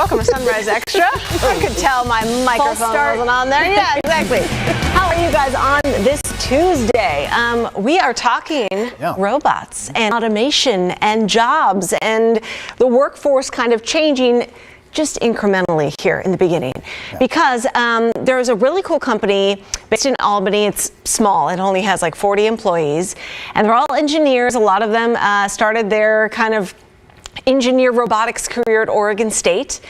Welcome to Sunrise Extra. I could tell my microphone wasn't on there. Yeah, exactly. How are you guys on this Tuesday? We are talking robots and automation and jobs and the workforce kind of changing just incrementally here in the beginning. Because there's a really cool company based in Albany. It's small. It only has like 40 employees. And they're all engineers. A lot of them started their kind of engineer robotics career at Oregon State.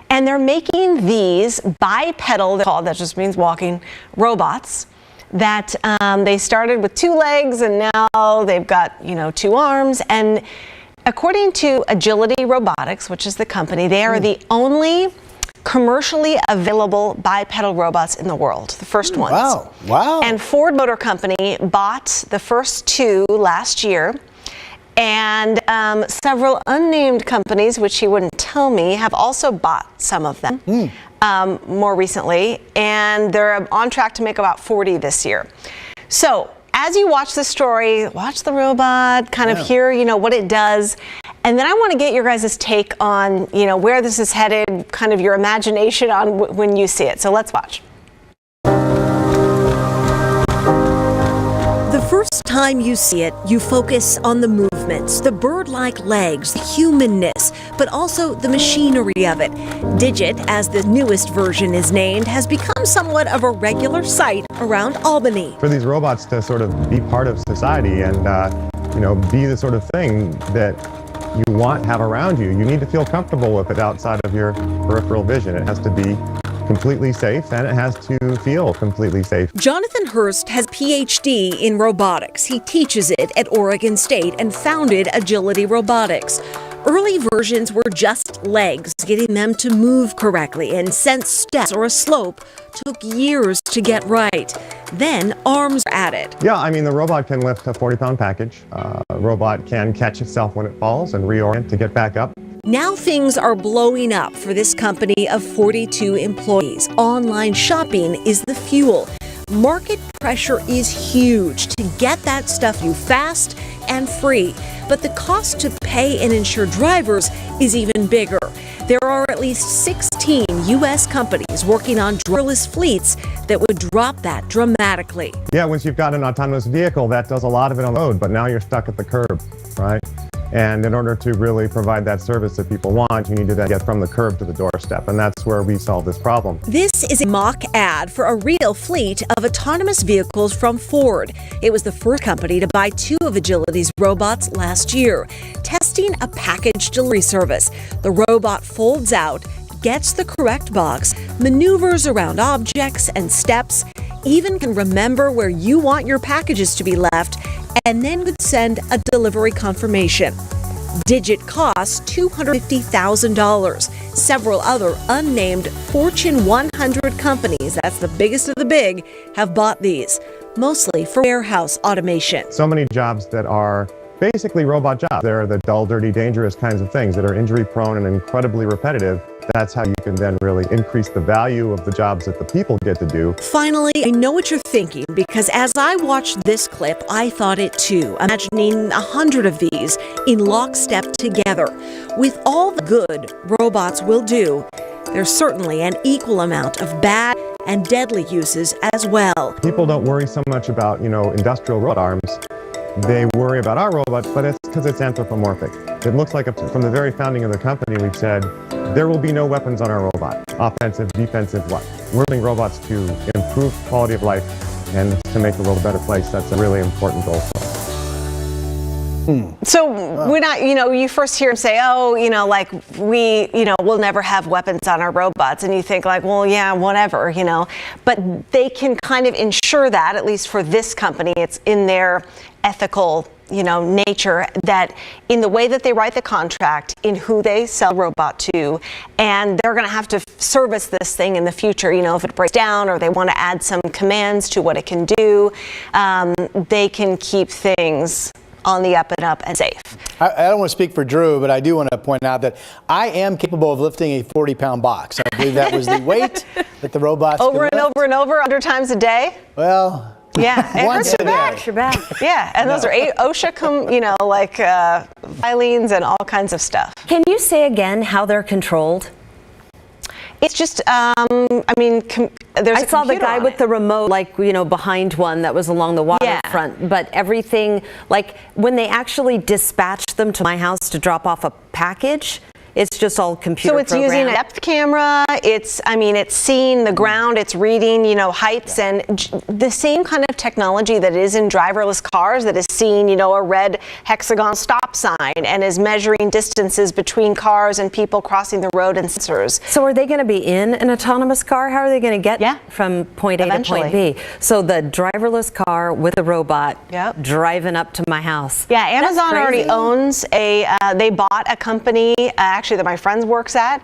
And they're making these bipedal, they're called, that just means walking, robots that they started with 2 legs and now they've got, 2 arms. And according to Agility Robotics, which is the company, they are the only commercially available bipedal robots in the world, the first ones. Wow. And Ford Motor Company bought the first 2 last year. And several unnamed companies, which he wouldn't tell me, have also bought some of them more recently. And they're on track to make about 40 this year. So as you watch the story, watch the robot, kind of hear, what it does. And then I want to get your guys' take on, where this is headed, kind of your imagination on when you see it. So let's watch. The first time you see it, you focus on the movements, the bird-like legs, the humanness, but also the machinery of it. Digit, as the newest version is named, has become somewhat of a regular sight around Albany. For these robots to sort of be part of society and, be the sort of thing that you want to have around you, you need to feel comfortable with it outside of your peripheral vision. It has to be completely safe, and it has to feel completely safe. Jonathan Hurst has a PhD in robotics. He teaches it at Oregon State and founded Agility Robotics. Early versions were just legs. Getting them to move correctly and sense steps or a slope took years to get right. Then arms were added. Yeah, the robot can lift a 40-pound package. The robot can catch itself when it falls and reorient to get back up. Now things are blowing up for this company of 42 employees. Online shopping is the fuel. Market pressure is huge to get that stuff you fast and free. But the cost to pay and insure drivers is even bigger. There are at least 16 U.S. companies working on driverless fleets that would drop that dramatically. Yeah, once you've got an autonomous vehicle, that does a lot of it on the road, but now you're stuck at the curb, right? And in order to really provide that service that people want, you need to then get from the curb to the doorstep. And that's where we solve this problem. This is a mock ad for a real fleet of autonomous vehicles from Ford. It was the first company to buy 2 of Agility's robots last year, testing a package delivery service. The robot folds out, gets the correct box, maneuvers around objects and steps, even can remember where you want your packages to be left, and then could send a delivery confirmation. Digit costs $250,000. Several other unnamed Fortune 100 companies, that's the biggest of the big, have bought these, mostly for warehouse automation. So many jobs that are basically robot jobs. They're the dull, dirty, dangerous kinds of things that are injury-prone and incredibly repetitive. That's how you can then really increase the value of the jobs that the people get to do. Finally, I know what you're thinking, because as I watched this clip, I thought it too, imagining 100 of these in lockstep together. With all the good robots will do, there's certainly an equal amount of bad and deadly uses as well. People don't worry so much about, industrial robot arms. They worry about our robot, but it's because it's anthropomorphic. It looks like from the very founding of the company, we've said, there will be no weapons on our robot. Offensive, defensive, what? We're building robots to improve quality of life and to make the world a better place. That's a really important goal for us. So we're not, you first hear him say, we'll never have weapons on our robots. And you think well, yeah, whatever, But they can kind of ensure that, at least for this company, it's in their ethical, nature, that in the way that they write the contract, in who they sell the robot to, and they're going to have to service this thing in the future, if it breaks down or they want to add some commands to what it can do, they can keep things on the up and up and safe. I don't want to speak for Drew, but I do want to point out that I am capable of lifting a 40-pound box. I believe that was the weight that the robots over and over and over, 100 times a day. Well, yeah, once a day. Your back. Yeah, and those are OSHA, filings and all kinds of stuff. Can you say again how they're controlled? It's just, I mean, there's I saw the guy with the remote, like, behind one that was along the waterfront, but everything, like, when they actually dispatched them to my house to drop off a package, it's just all computer programmed. So it's using a depth camera. It's seeing the ground. It's reading, heights, and the same kind of technology that is in driverless cars, that is seeing, a red hexagon stop sign and is measuring distances between cars and people crossing the road and sensors. So are they going to be in an autonomous car? How are they going to get from point A to point B? So the driverless car with a robot driving up to my house. Yeah, Amazon already owns they bought a company, actually that my friend works at,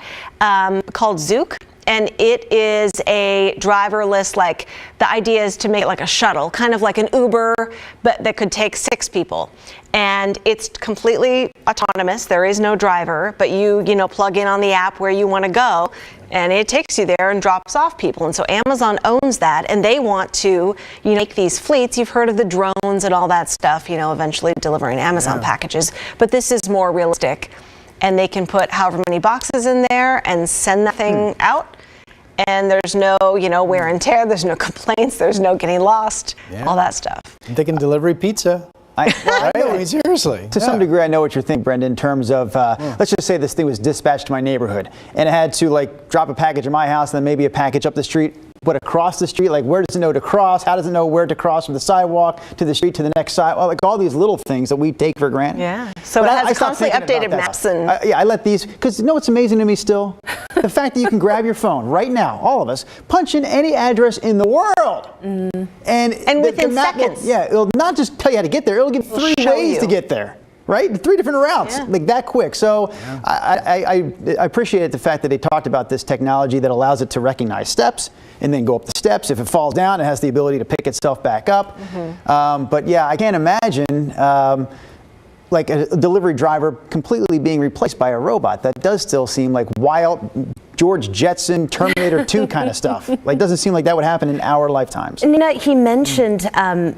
called Zook. And it is a driverless, like, the idea is to make it like a shuttle, kind of like an Uber, but that could take 6 people. And it's completely autonomous. There is no driver, but you plug in on the app where you want to go, and it takes you there and drops off people. And so Amazon owns that, and they want to make these fleets. You've heard of the drones and all that stuff, eventually delivering Amazon packages. But this is more realistic. And they can put however many boxes in there and send that thing out. And there's no, wear and tear. There's no complaints. There's no getting lost. All that stuff. They can deliver pizza. Right? I mean, seriously. To some degree, I know what you're thinking, Brendan, in terms of, let's just say this thing was dispatched to my neighborhood, and it had to, like, drop a package in my house and then maybe a package up the street. But across the street, like, where does it know to cross? How does it know where to cross from the sidewalk to the street to the next side? Well, like, all these little things that we take for granted. Yeah. So it has constantly updated maps and. I let these, because what's amazing to me still? The fact that you can grab your phone right now, all of us, punch in any address in the world. And within seconds. It'll not just tell you how to get there, it'll give 3 ways to get there. Right? 3 different routes, like that quick. So I appreciate the fact that they talked about this technology that allows it to recognize steps and then go up the steps. If it falls down, it has the ability to pick itself back up. But yeah, I can't imagine like a delivery driver completely being replaced by a robot. That does still seem like wild George Jetson, Terminator 2 kind of stuff. Like, doesn't seem like that would happen in our lifetimes. Nina, he mentioned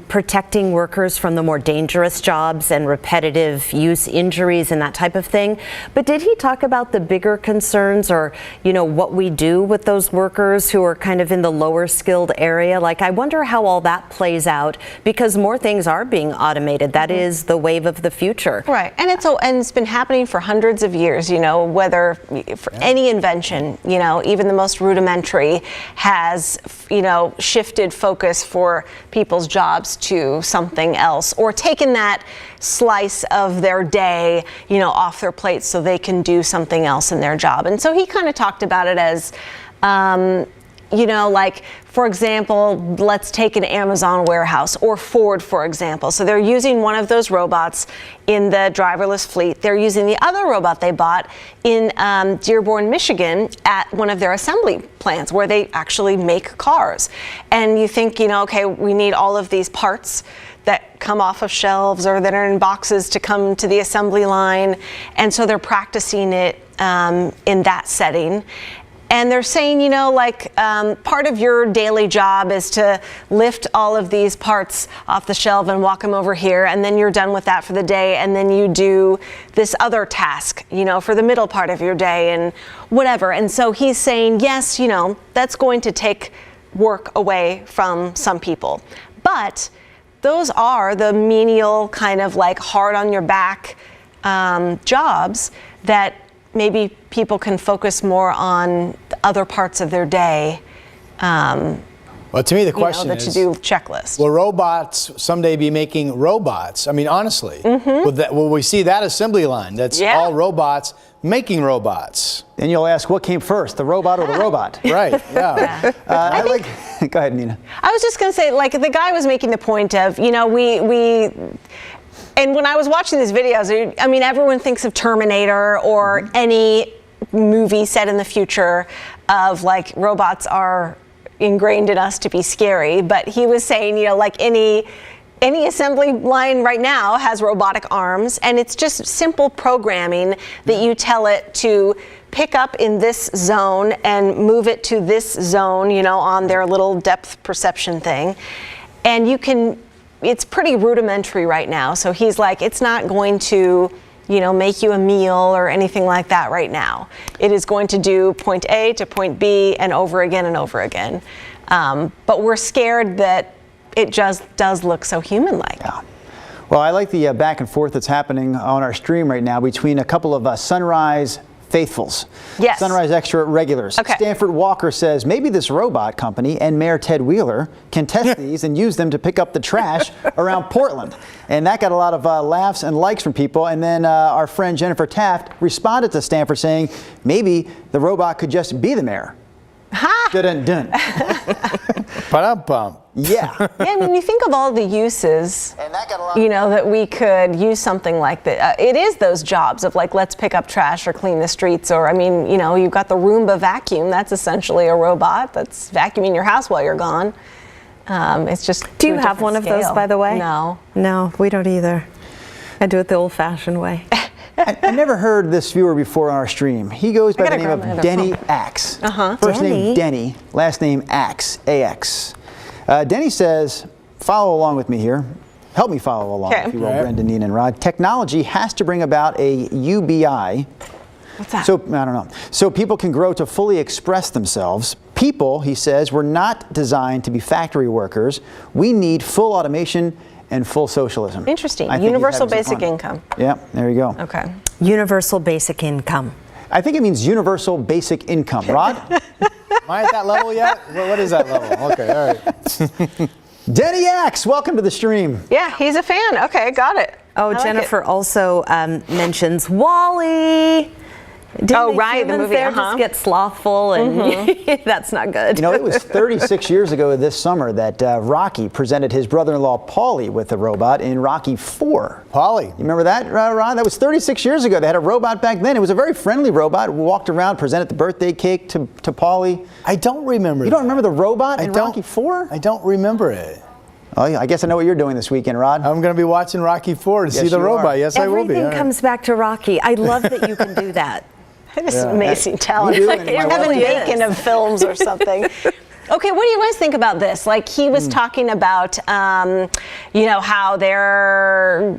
protecting workers from the more dangerous jobs and repetitive use injuries and that type of thing. But did he talk about the bigger concerns, or, what we do with those workers who are kind of in the lower skilled area? Like, I wonder how all that plays out, because more things are being automated. That is the wave of the future. Right. And it's been happening for hundreds of years, whether for any invention, even the most rudimentary has, shifted focus for people's jobs to something else, or taken that slice of their day, off their plate so they can do something else in their job. And so he kind of talked about it as, like, for example, let's take an Amazon warehouse, or Ford, for example. So they're using one of those robots in the driverless fleet. They're using the other robot they bought in Dearborn, Michigan, at one of their assembly plants where they actually make cars. And you think, okay, we need all of these parts that come off of shelves or that are in boxes to come to the assembly line. And so they're practicing it in that setting. And they're saying, part of your daily job is to lift all of these parts off the shelf and walk them over here, and then you're done with that for the day, and then you do this other task, for the middle part of your day and whatever. And so he's saying, yes, that's going to take work away from some people. But those are the menial, kind of like hard on your back jobs that maybe people can focus more on the other parts of their day. Well, to me, the question is, to-do checklist. Will robots someday be making robots? I mean, honestly, will we see that assembly line that's all robots making robots? And you'll ask, what came first, the robot or the robot? Right, yeah. Go ahead, Nina. I was just going to say, like, the guy was making the point of, and when I was watching these videos, I mean, everyone thinks of Terminator or any movie set in the future of, like, robots are ingrained in us to be scary. But he was saying, like, any assembly line right now has robotic arms, and it's just simple programming that you tell it to pick up in this zone and move it to this zone, on their little depth perception thing. And it's pretty rudimentary right now. So he's like, it's not going to, make you a meal or anything like that right now. It is going to do point A to point B and over again and over again. But we're scared that it just does look so human-like. Yeah. Well, I like the back and forth that's happening on our stream right now between a couple of Sunrise faithfuls. Yes. Sunrise Extra regulars. Okay. Stanford Walker says maybe this robot company and Mayor Ted Wheeler can test these and use them to pick up the trash around Portland. And that got a lot of laughs and likes from people. And then our friend Jennifer Taft responded to Stanford saying maybe the robot could just be the mayor. Ha! Dun dun. Ba-dum-bum. Yeah. Yeah, I mean, you think of all the uses, And that got a lot that we could use something like that. It is those jobs of like, let's pick up trash or clean the streets, or I mean, you've got the Roomba vacuum. That's essentially a robot that's vacuuming your house while you're gone. It's just. Do you have one of those, by the way? No. No, we don't either. I do it the old-fashioned way. I never heard this viewer before on our stream. He goes by the name of Denny Axe. First name Denny, last name Axe, A-X. Denny says, follow along with me here. Help me follow along, if you will, Brendan, Nina, and Rod. Technology has to bring about a UBI. What's that? So, I don't know. So people can grow to fully express themselves. People, he says, were not designed to be factory workers. We need full automation and full socialism. Interesting. I think Universal he's having some basic fun. income. Yeah, there you go. Okay. Universal basic income. I think it means universal basic income. Rod? Am I at that level yet? What is that level? Okay, all right. Denny Axe, welcome to the stream. Yeah, he's a fan. Okay, got it. Oh, I like Jennifer also mentions Wall-E. Oh, right, the movie, just get slothful, and that's not good. It was 36 years ago this summer that Rocky presented his brother-in-law Paulie with a robot in Rocky 4. Paulie. You remember that, Ron? That was 36 years ago. They had a robot back then. It was a very friendly robot. We walked around, presented the birthday cake to Paulie. I don't remember. You don't remember the robot in Rocky 4? I don't remember it. Oh, yeah, I guess I know what you're doing this weekend, Rod. I'm going to be watching Rocky 4 to see the you robot. are. Yes, I will be. Everything comes back to Rocky. I love that you can do that. This is amazing talent. You do, Like and my Kevin wife- Bacon of films or something. Okay, what do you guys think about this? Like he was talking about, how there's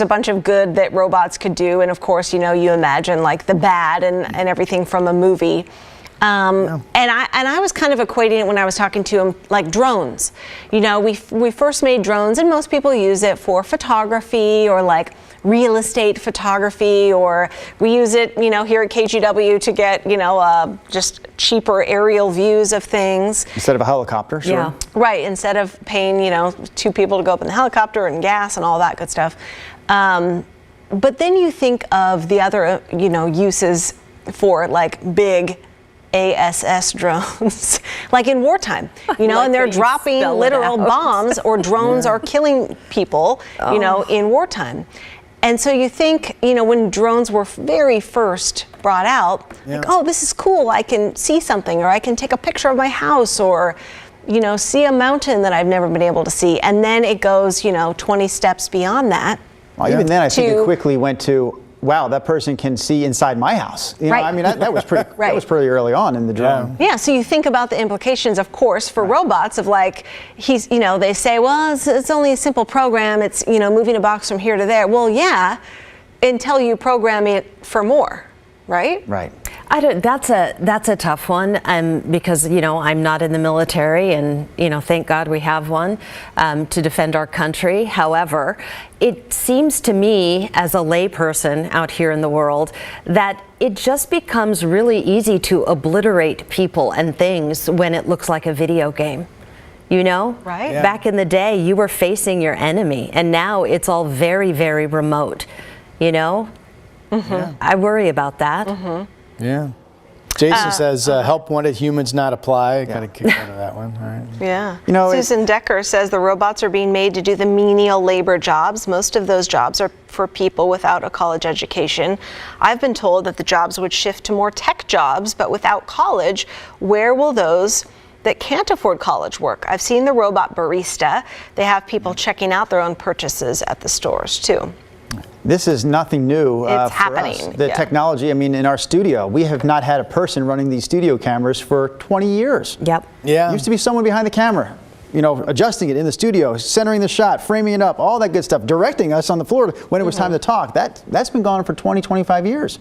a bunch of good that robots could do, and of course, you imagine like the bad and everything from a movie. And I was kind of equating it when I was talking to him like drones. We first made drones, and most people use it for photography or like real estate photography, or we use it, here at KGW to get, just cheaper aerial views of things. Instead of a helicopter, sure. Yeah. Right, instead of paying, 2 people to go up in the helicopter and gas and all that good stuff. But then you think of the other, uses for like big ASS drones, like in wartime, and they're dropping literal bombs, or drones are killing people, in wartime. And so you think, when drones were very first brought out, like, oh, this is cool. I can see something, or I can take a picture of my house, or, see a mountain that I've never been able to see. And then it goes, 20 steps beyond that. Well, even then, I think it quickly went to, wow, that person can see inside my house. Right. I mean, that was pretty. Right. That was pretty early on in the drone. Yeah. So you think about the implications, of course, for robots of like they say, well, it's only a simple program. It's moving a box from here to there. Well, yeah, until you program it for more, right? Right. That's a tough one, because I'm not in the military, and thank God we have one to defend our country. However, it seems to me as a layperson out here in the world that it just becomes really easy to obliterate people and things when it looks like a video game. Right. Yeah. Back in the day, you were facing your enemy, and now it's all very, very remote. I worry about that. Yeah. Jason says, help wanted, humans not apply. Got to kick out of that one. All right. Yeah. Susan Decker says the robots are being made to do the menial labor jobs. Most of those jobs are for people without a college education. I've been told that the jobs would shift to more tech jobs, but without college, where will those that can't afford college work? I've seen the robot barista. They have people checking out their own purchases at the stores too. This is nothing new It's for happening. us. The technology, in our studio, we have not had a person running these studio cameras for 20 years. Yep. Yeah. Used to be someone behind the camera. adjusting it in the studio, centering the shot, framing it up, all that good stuff, directing us on the floor when it was time to talk. That's been gone for 20, 25 years.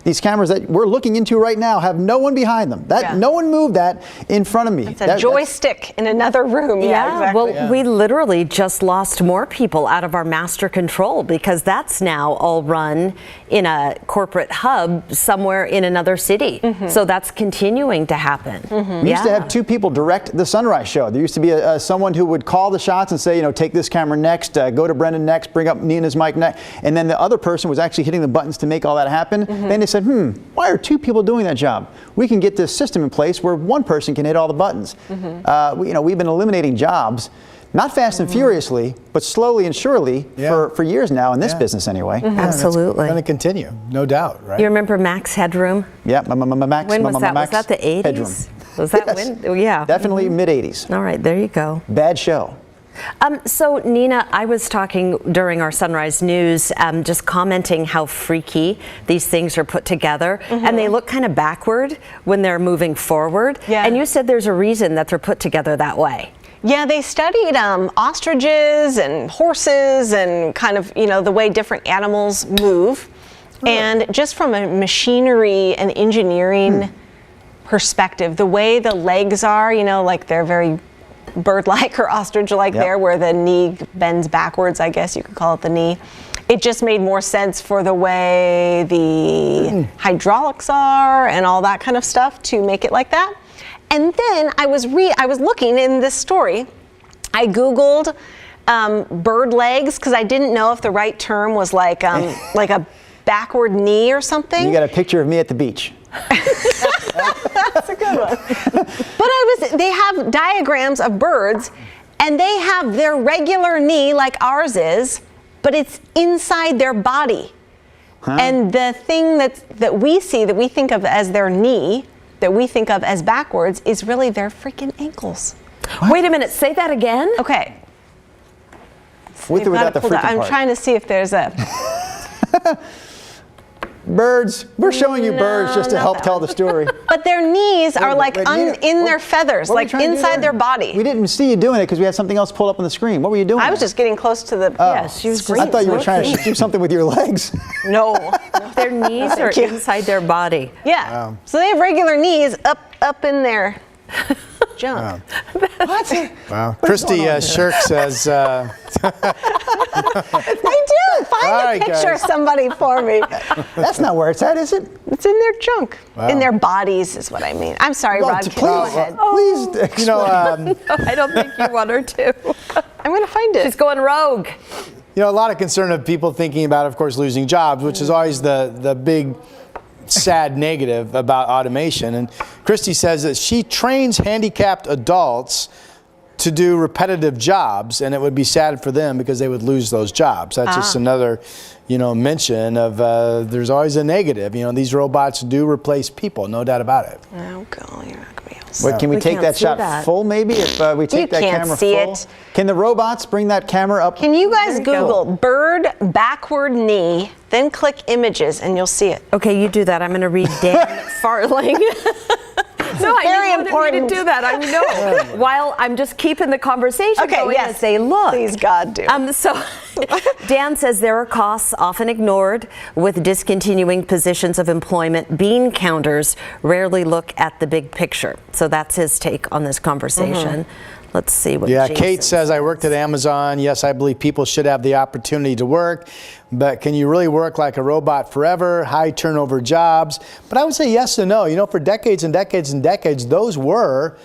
These cameras that we're looking into right now have no one behind them. No one moved that in front of me. It's a joystick in another room. Yeah, exactly. Well, we literally just lost more people out of our master control because that's now all run in a corporate hub somewhere in another city. So that's continuing to happen. We used to have 2 people direct the sunrise show. There used to be someone who would call the shots and say, take this camera next, go to Brendan next, bring up Nina's mic next. And then the other person was actually hitting the buttons to make all that happen. Then they said, why are 2 people doing that job? We can get this system in place where one person can hit all the buttons. We've been eliminating jobs, not fast and furiously, but slowly and surely for years now in this business anyway. Absolutely. It's going to continue, no doubt, right? You remember Max Headroom? Yeah, Max. When was that? Was that the 80s? Headroom. Was that when? Yeah. Definitely mid-80s. All right, there you go. Bad show. So Nina, I was talking during our Sunrise News, just commenting how freaky these things are put together, and they look kind of backward when they're moving forward. And you said there's a reason that they're put together that way. Yeah, they studied ostriches and horses and kind of, the way different animals move. And just from a machinery and engineering perspective, the way the legs are, like they're very bird-like or ostrich-like there, where the knee bends backwards, I guess you could call it the knee. It just made more sense for the way the hydraulics are and all that kind of stuff to make it like that. And then I was looking in this story. I Googled bird legs because I didn't know if the right term was like a backward knee or something. You got a picture of me at the beach. That's a good one. But they have diagrams of birds, and they have their regular knee like ours is, but it's inside their body. And the thing that we see, that we think of as their knee, that we think of as backwards, is really their freaking ankles. Wait a minute, say that again? Okay. With or without the freaking part? I'm trying to see if there's a... Birds. We're showing you birds just to help tell the story. But their knees are like in their feathers, like inside their body. We didn't see you doing it because we had something else pulled up on the screen. What were you doing? I was just getting close to the... I thought you were trying to do something with your legs. No. Their knees are inside their body. Yeah. Wow. So they have regular knees up in their junk. What? Wow. Christy Shirk says... I do. Find a picture of somebody for me. That's not where it's at, is it? It's in their junk. Wow. In their bodies is what I mean. I'm sorry, Rod. Please, go ahead. Please, no, I don't think you want her to. I'm going to find it. She's going rogue. A lot of concern of people thinking about, of course, losing jobs, which is always the big sad negative about automation. And Christy says that she trains handicapped adults to do repetitive jobs, and it would be sad for them because they would lose those jobs. That's just another, mention of there's always a negative. These robots do replace people, no doubt about it. Oh, God, you're not going to be able to see. Wait, can we take that shot full, maybe? If we take that camera full? You can't see it. Can the robots bring that cammer up? Can you guys Google bird backward knee, then click images, and you'll see it. Okay, you do that. I'm going to read Dan Farling. No, very important to do that. I know. While I'm just keeping the conversation going as they look. Please, God, do. So Dan says there are costs often ignored with discontinuing positions of employment. Bean counters rarely look at the big picture. So that's his take on this conversation. Let's see what Jason Kate says, I worked at Amazon. Yes, I believe people should have the opportunity to work, but can you really work like a robot forever? High turnover jobs. But I would say yes and no. For decades and decades and decades, those were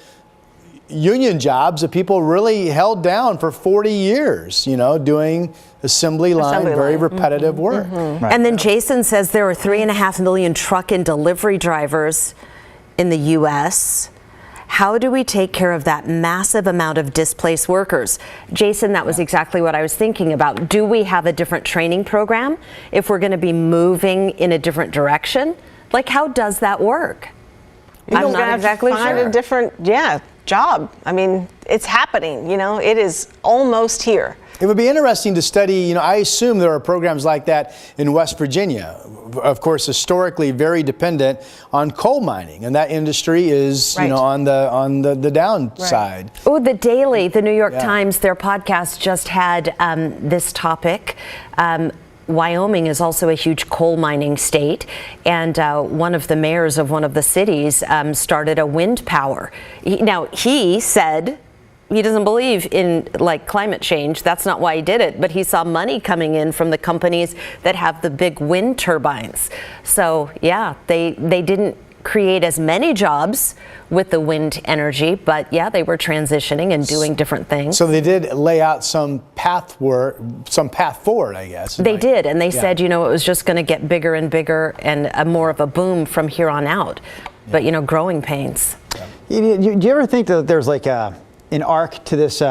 union jobs that people really held down for 40 years, doing assembly line, very repetitive work. Right. And then Jason says there are 3.5 million truck and delivery drivers in the U.S. How do we take care of that massive amount of displaced workers? Jason, that was exactly what I was thinking about. Do we have a different training program if we're going to be moving in a different direction? Like, how does that work? I'm not exactly sure. Find a different, job. I mean, it's happening, it is almost here. It would be interesting to study, I assume there are programs like that in West Virginia. Of course, historically very dependent on coal mining, and that industry is, on the downside. Right. Oh, the Daily, the New York Times, their podcast just had this topic. Wyoming is also a huge coal mining state, and one of the mayors of one of the cities started a wind power. He said he doesn't believe in climate change. That's not why he did it, but he saw money coming in from the companies that have the big wind turbines. So yeah, they didn't create as many jobs with the wind energy, but yeah, they were transitioning and doing different things. So they did lay out some path forward, I guess. They did, and they said, it was just going to get bigger and bigger and more of a boom from here on out. But growing pains. Do you ever think that there's an arc to this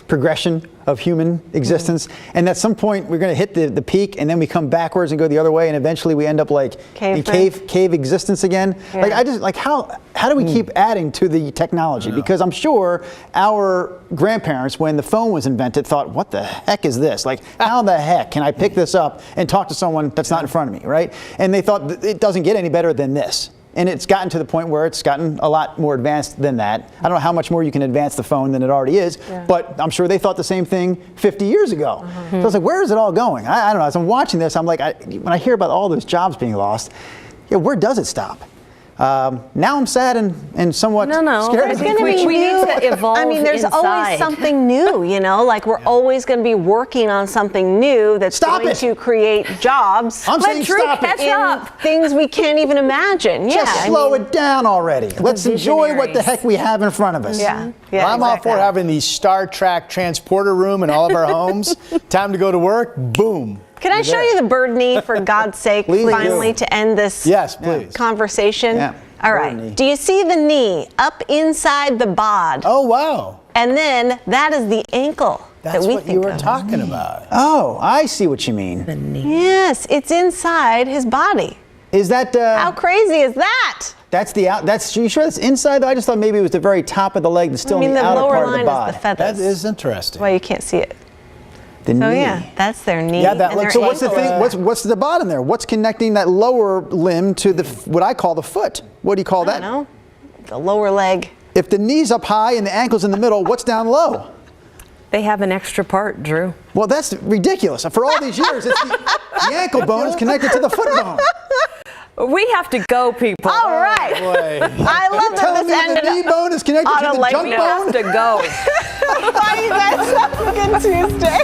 progression of human existence, and at some point we're going to hit the peak, and then we come backwards and go the other way, and eventually we end up in cave existence again? How do we keep adding to the technology? Because I'm sure our grandparents, when the phone was invented, thought, what the heck is this? How the heck can I pick this up and talk to someone that's not in front of me, right? And they thought, it doesn't get any better than this. And it's gotten to the point where it's gotten a lot more advanced than that. I don't know how much more you can advance the phone than it already is, but I'm sure they thought the same thing 50 years ago. So I was like, where is it all going? I don't know. As I'm watching this, I'm like, when I hear about all those jobs being lost, where does it stop? Now I'm sad and somewhat scared. There's going to be we need to evolve. I mean, there's always something new, we're always going to be working on something new that's going to create jobs. I'm saying stop it. In things we can't even imagine. Just slow it down already. Let's enjoy what the heck we have in front of us. I'm all for having the Star Trek transporter room in all of our homes. Time to go to work. Boom. Can I show you the bird knee, for God's sake, finally, to end this conversation? Yeah. All right. Do you see the knee up inside the bod? Oh, wow. And then that is the ankle That's that we what think you were of. talking about. Oh, I see what you mean. The knee. Yes, it's inside his body. Is that... How crazy is that? That's you sure that's inside? I just thought maybe it was the very top of the leg that's still in the outer part of the bod. lower line is the feathers. That is interesting. Well, you can't see it. The knee. Yeah, that's their knee. Yeah, and so what's the thing? What's the bottom there? What's connecting that lower limb to what I call the foot? What do you call that? I don't know. The lower leg. If the knee's up high and the ankle's in the middle, what's down low? They have an extra part, Drew. Well, that's ridiculous. For all these years, the ankle bone is connected to the foot bone. We have to go, people. All right. Boy. I love that this ended the knee bone is connected to the junk bone. We have to go. Bye, you guys. Have a good Tuesday.